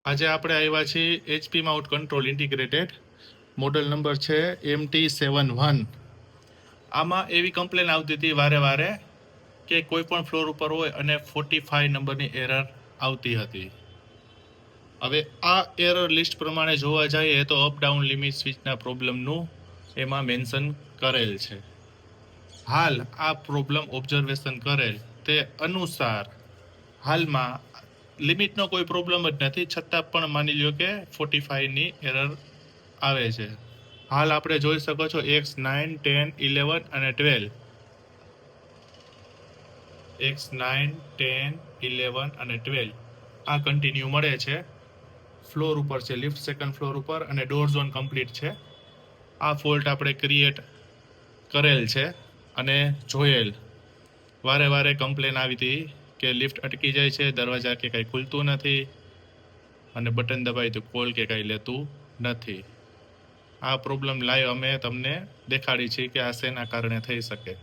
આજે આપણે આવ્યા છીએ HP mount control integrated, model number છે MT71। આમાં એવી કમ્પ્લેન આવતી હતી વારે કે કોઈ પણ ફ્લોર ઉપર હોય અને 45 નંબરની એરર આવતી હતી। હવે આ એરર લિસ્ટ પ્રમાણે જોવા જઈએ તો અપ ડાઉન લિમિટ સ્વિચના પ્રોબ્લેમનું એમાં મેન્શન કરેલ છે। હાલ આ પ્રોબ્લેમ ઓબ્ઝર્વેશન કરેલ તે અનુસાર હાલમાં લિમિટનો કોઈ પ્રોબ્લેમ જ નથી, છતાં પણ માની લ્યો કે 45ની એરર આવે છે। હાલ આપણે જોઈ શકો છો X9, 10, 11 અને 12, X9, 10, 11 અને 12 આ કન્ટિન્યુ મળે છે। ફ્લોર ઉપર છે, લિફ્ટ સેકન્ડ ફ્લોર ઉપર, અને ડોર ઝોન કમ્પ્લીટ છે। આ ફોલ્ટ આપણે ક્રિએટ કરેલ છે અને જોયેલ। વારે કમ્પ્લેન આવી હતી કે લિફ્ટ અટકી જાય છે, દરવાજા કે કંઈ ખુલતું નથી અને બટન દબાવી તો કોલ કે કંઈ લેતું નથી। આ પ્રોબ્લેમ લાઈવ અમે તમને દેખાડી છે કે આ શેના કારણે થઈ શકે।